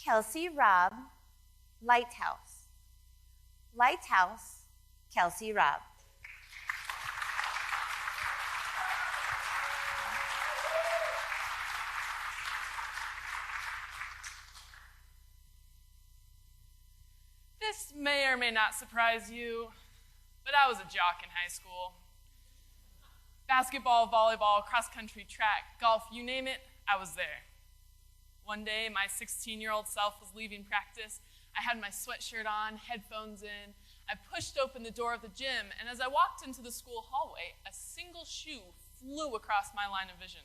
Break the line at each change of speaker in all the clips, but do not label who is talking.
Kelsey Robb, Lighthouse. Lighthouse, Kelsey Robb.
This may or may not surprise you, but I was a jock in high school. Basketball, volleyball, cross-country, track, golf, you name it, I was there. One day, my 16-year-old self was leaving practice. I had my sweatshirt on, headphones in. I pushed open the door of the gym, and as I walked into the school hallway, a single shoe flew across my line of vision.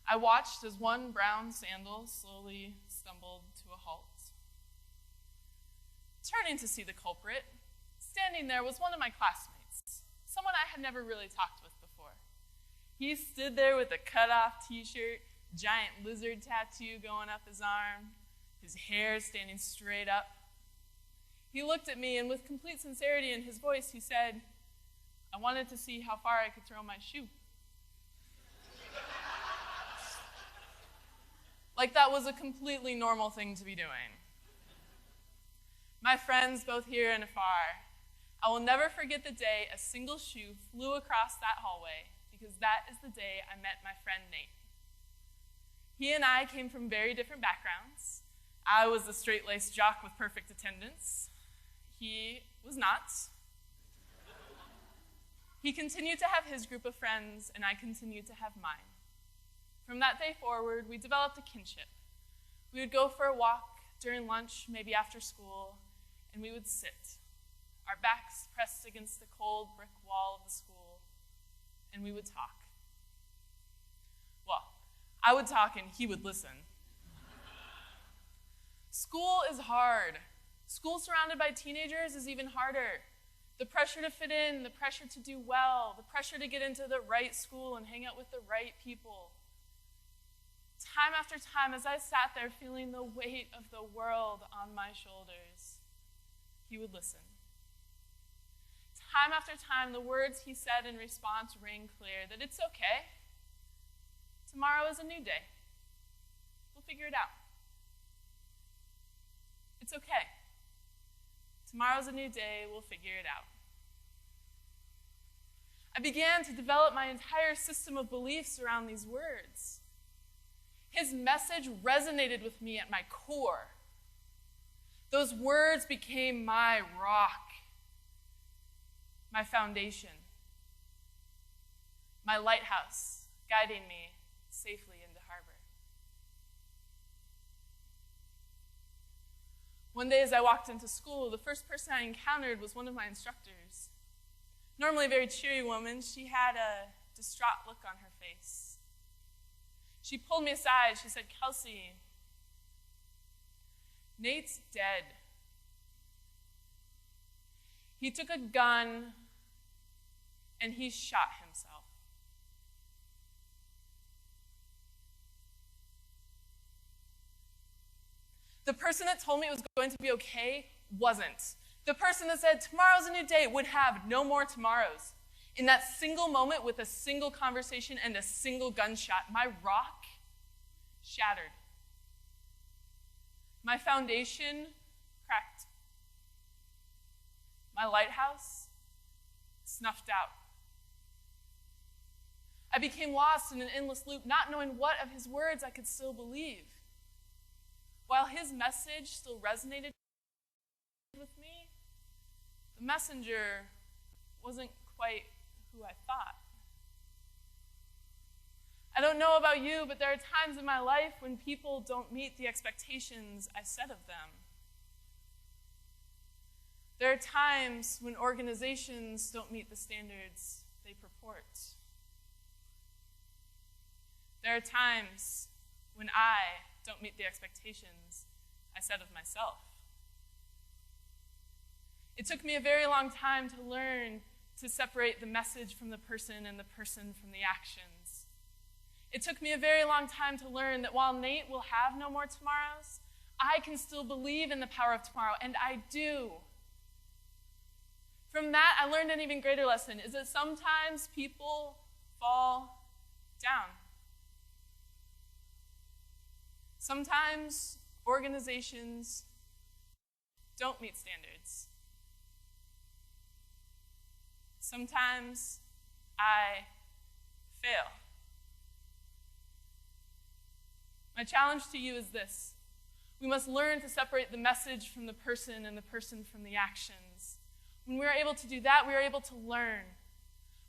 I watched as one brown sandal slowly stumbled to a halt. Turning to see the culprit, standing there was one of my classmates, someone I had never really talked with before. He stood there with a cut-off t-shirt, giant lizard tattoo going up his arm, his hair standing straight up. He looked at me, and with complete sincerity in his voice, he said, "I wanted to see how far I could throw my shoe." Like that was a completely normal thing to be doing. My friends, both here and afar, I will never forget the day a single shoe flew across that hallway, because that is the day I met my friend Nate. He and I came from very different backgrounds. I was the straight-laced jock with perfect attendance. He was not. He continued to have his group of friends, and I continued to have mine. From that day forward, we developed a kinship. We would go for a walk during lunch, maybe after school, and we would sit, our backs pressed against the cold brick wall of the school, and we would talk. Well, I would talk and he would listen. School is hard. School surrounded by teenagers is even harder. The pressure to fit in, the pressure to do well, the pressure to get into the right school and hang out with the right people. Time after time, as I sat there feeling the weight of the world on my shoulders, he would listen. Time after time, the words he said in response rang clear, that it's okay. Tomorrow is a new day. We'll figure it out. It's okay. Tomorrow's a new day. We'll figure it out. I began to develop my entire system of beliefs around these words. His message resonated with me at my core. Those words became my rock, my foundation, my lighthouse, guiding me safely into harbor. One day as I walked into school, the first person I encountered was one of my instructors. Normally a very cheery woman, she had a distraught look on her face. She pulled me aside. She said, "Kelsey, Nate's dead. He took a gun and he shot himself." The person that told me it was going to be okay wasn't. The person that said, "Tomorrow's a new day," would have no more tomorrows. In that single moment, with a single conversation and a single gunshot, my rock shattered. My foundation cracked. My lighthouse snuffed out. I became lost in an endless loop, not knowing what of his words I could still believe. While his message still resonated with me, the messenger wasn't quite who I thought. I don't know about you, but there are times in my life when people don't meet the expectations I set of them. There are times when organizations don't meet the standards they purport. There are times when I don't meet the expectations I set of myself. It took me a very long time to learn to separate the message from the person and the person from the actions. It took me a very long time to learn that while Nate will have no more tomorrows, I can still believe in the power of tomorrow, and I do. From that, I learned an even greater lesson, is that sometimes people fall down. Sometimes organizations don't meet standards. Sometimes I fail. My challenge to you is this. We must learn to separate the message from the person and the person from the actions. When we are able to do that, we are able to learn.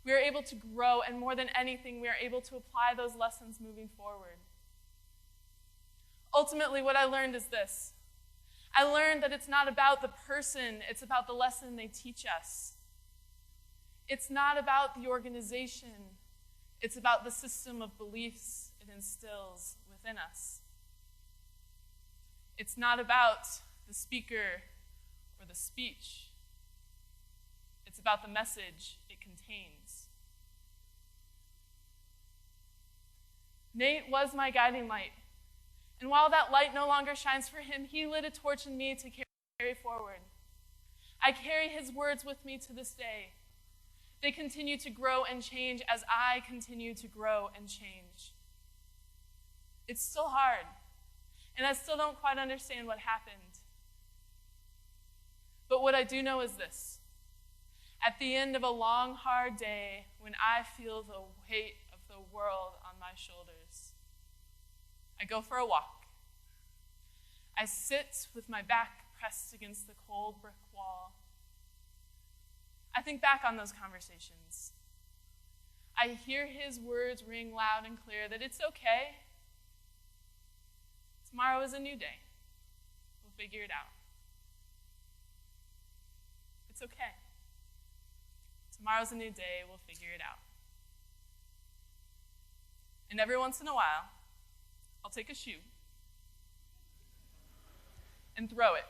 We are able to grow, and more than anything, we are able to apply those lessons moving forward. Ultimately, what I learned is this. I learned that it's not about the person, it's about the lesson they teach us. It's not about the organization, it's about the system of beliefs it instills within us. It's not about the speaker or the speech. It's about the message it contains. Nate was my guiding light. And while that light no longer shines for him, he lit a torch in me to carry forward. I carry his words with me to this day. They continue to grow and change as I continue to grow and change. It's still hard, and I still don't quite understand what happened. But what I do know is this. At the end of a long, hard day, when I feel the weight of the world on my shoulders, I go for a walk. I sit with my back pressed against the cold brick wall. I think back on those conversations. I hear his words ring loud and clear that it's okay. Tomorrow is a new day. We'll figure it out. It's okay. Tomorrow's a new day. We'll figure it out. And every once in a while, I'll take a shoe and throw it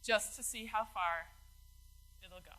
just to see how far it'll go.